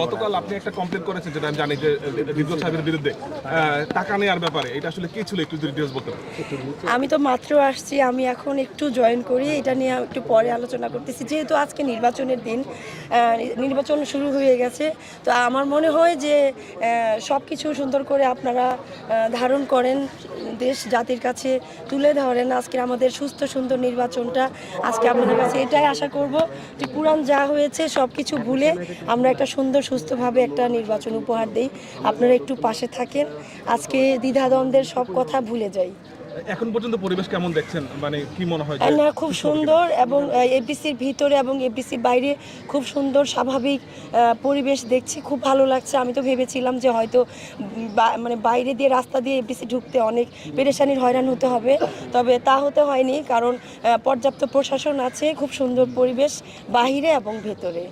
গতকাল আপনি একটা কমপ্লেন করেছেন, যেটা আমি জানি, যে রিজওয়ান সাহেবের বিরুদ্ধে টাকা নেওয়ার ব্যাপারে। এটা আসলে কি ছিল, একটু ডিটেইলস বলতে পারেন? আমি তো মাত্র আসছি, আমি এখন একটু জয়েন করি, এটা নিয়ে একটু পরে আলোচনা করতেছি। যেহেতু আজকে নির্বাচনের দিন, নির্বাচন শুরু হয়ে গেছে, তো আমার মনে হয় যে সব কিছু সুন্দর করে আপনারা ধারণ করেন, দেশ জাতির কাছে তুলে ধরেন আজকে আমাদের সুস্থ সুন্দর নির্বাচনটা। আজকে আপনাদের কাছে এটাই আশা করব যে পুরান যা হয়েছে সব কিছু ভুলে আমরা একটা সুন্দর সুস্থভাবে একটা নির্বাচন উপহার দেই। আপনারা একটু পাশে থাকেন, আজকে দ্বিধাদ্বন্দ্বের সব কথা ভুলে যাই। এখন পর্যন্ত পরিবেশ কেমন দেখছেন, মানে কি মনে হয়? না, খুব সুন্দর, এবং এপিসির ভিতরে এবং এপিসির বাইরে খুব সুন্দর স্বাভাবিক পরিবেশ দেখছি, খুব ভালো লাগছে। আমি তো ভেবেছিলাম যে হয়তো মানে বাইরে দিয়ে রাস্তা দিয়ে এপিসি ঢুকতে অনেক পেরেশানির হয়রান হতে হবে, তবে তা হতে হয়নি, কারণ পর্যাপ্ত প্রশাসন আছে, খুব সুন্দর পরিবেশ বাহিরে এবং ভেতরে।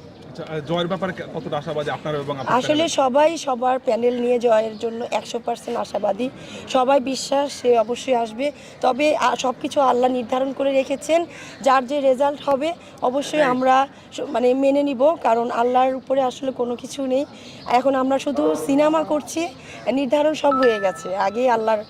জয়ের ব্যাপারে কতটা আশাবাদী আপনারা? এবং আসলে সবাই সবার প্যানেল নিয়ে জয়ের জন্য 100% আশাবাদী, সবাই বিশ্বাস সে অবশ্যই আসবে। তবে সব কিছু আল্লাহ নির্ধারণ করে রেখেছেন, যার যে রেজাল্ট হবে অবশ্যই আমরা মানে মেনে নিব, কারণ আল্লাহর উপরে আসলে কোনো কিছু নেই। এখন আমরা শুধু সিনেমা করছি, নির্ধারণ সব হয়ে গেছে, আগেই আল্লাহর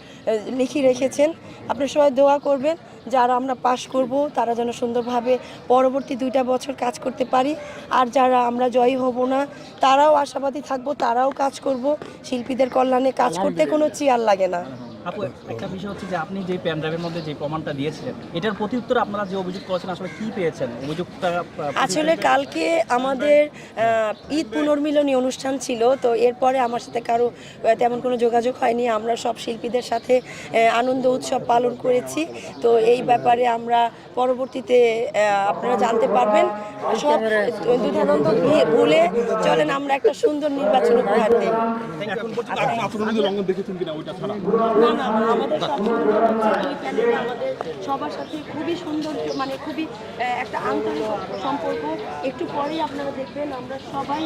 লিখে রেখেছেন। আপনারা সবাই দোয়া করবেন যারা আমরা পাশ করব তারা যেন সুন্দরভাবে পরবর্তী 2টা বছর কাজ করতে পারি, আর যারা আমরা জয়ী হব না তারাও আশাবাদী থাকবো, তারাও কাজ করব। শিল্পীদের কল্যাণে কাজ করতে কোনো চেয়ার লাগে না। আপু, একটা বিষয় হচ্ছে যে আপনি যে পেনড্রাইভের মধ্যে যে প্রমাণটা দিয়েছিলেন, এটার প্রতি উত্তরে আপনারা যে অভিযোগ করেছেন আসলে কি পেয়েছেন? অভিযোগটা আসলে কালকে আমাদের ঈদ পুনর্মিলনী অনুষ্ঠান ছিল, তো এরপরে আমার সাথে কারো তেমন কোনো যোগাযোগ হয়নি। আমরা সব শিল্পীদের সাথে আনন্দ উৎসব পালন করেছি, তো এই ব্যাপারে আমরা পরবর্তীতে আপনারা জানতে পারবেন। সব দ্বিধাদ্বন্দ্ব ভুলে চলেন আমরা একটা সুন্দর নির্বাচন উপহার দিই। না, আমাদের সবার সাথে খুবই সুন্দর, মানে খুবই একটা আন্তরিক সম্পর্ক। একটু পরেই আপনারা দেখবেন আমরা সবাই